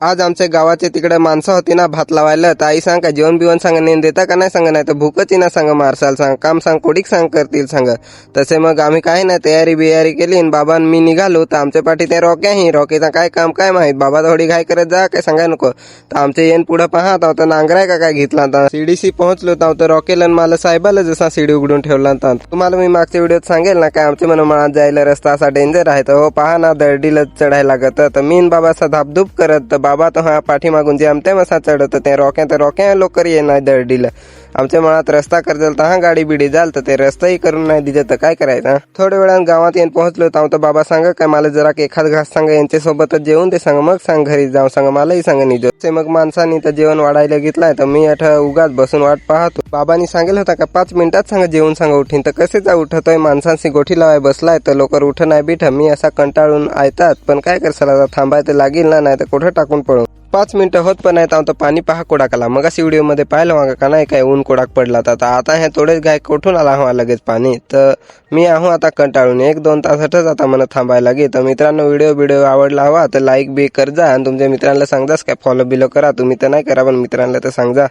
आज आमच्या गावाचे तिकडे माणसं होती ना भात लावायला, तर आई सांग का जेवण बिवण सांग नेन देता का नाही सांग, नाही तर भूकच ना सांग, मारसाल सांग, काम सांग कोडीक सांग करतील सांग. तसे मग आम्ही काय नाही तयारी बियारी केली आणि बाबा मी निघालो. तर आमच्या पाठी ते रॉकेचं काय काम काय माहित, बाबा थोडी घाई करत जा काय सांगाय नको. तर आमचे येण पुढे पाहत होता नांगराय का काय घेतला होता. सीडीसी पोहोचलो तर रॉकेल आणि मला साहेबाला जसा सीडी उघडून ठेवला होता. तुम्हाला मी मागच्या व्हिडिओत सांगेल ना काय आमचे म्हणून जायला रस्ता असा डेंजर आहे. तर हो पहा ना दर्डीला चढायला लागत. तर मी बाबा असा धापधूप करत, बाबा तो हा पाठीमागून जे आमच्या मसा चढत ते रॉक्या लवकर ये नाही दर्डीला. आमच्या मनात रस्ता करजल तर हा गाडी बिडी जाल तर ते रस्ताही करून नाही दिलं तर काय करायचं. थोड्या वेळात गावात येऊन पोहोचलो तर बाबा सांग काय मला जरा एखाद घास सांग यांच्यासोबतच जेवून ते सांग, मग सांग घरी जाऊ सांग, मलाही सांग निजो. ते मग माणसांनी तर जेवण वाढायला घेतलाय तर मी उगाच बसून वाट पाहतो. बाबांनी सांगेल होता का 5 मिनिटात सांग जेवून सांग उठीन. तर कसे जा उठतोय माणसांशी गोठी लावाय बसलाय तर लवकर उठ नाही बिठ. मी असा कंटाळून आयतात पण काय करसाल आता थांबाय तर लागेल ना, नाही तर कुठं टाकून पळू. 5 मिनिटं होत पण नाही तर पाणी पहा कोडाकला. मग अशी व्हिडिओ मध्ये पाहिलं मग का नाही काय ऊन कोडाक पडला तर आता हे थोडेच गाय कोठून आला हवा लगेच पाणी. तर मी आहो आता कंटाळून 1-2 तासातच आता मला थांबायला लागे. तर मित्रांनो व्हिडिओ आवडला हवा तर लाईक बी कर जा आणि तुमच्या मित्रांना सांगजास काय फॉलो बिलो करा. तुम्ही तर नाही करा पण मित्रांना तर सांगा.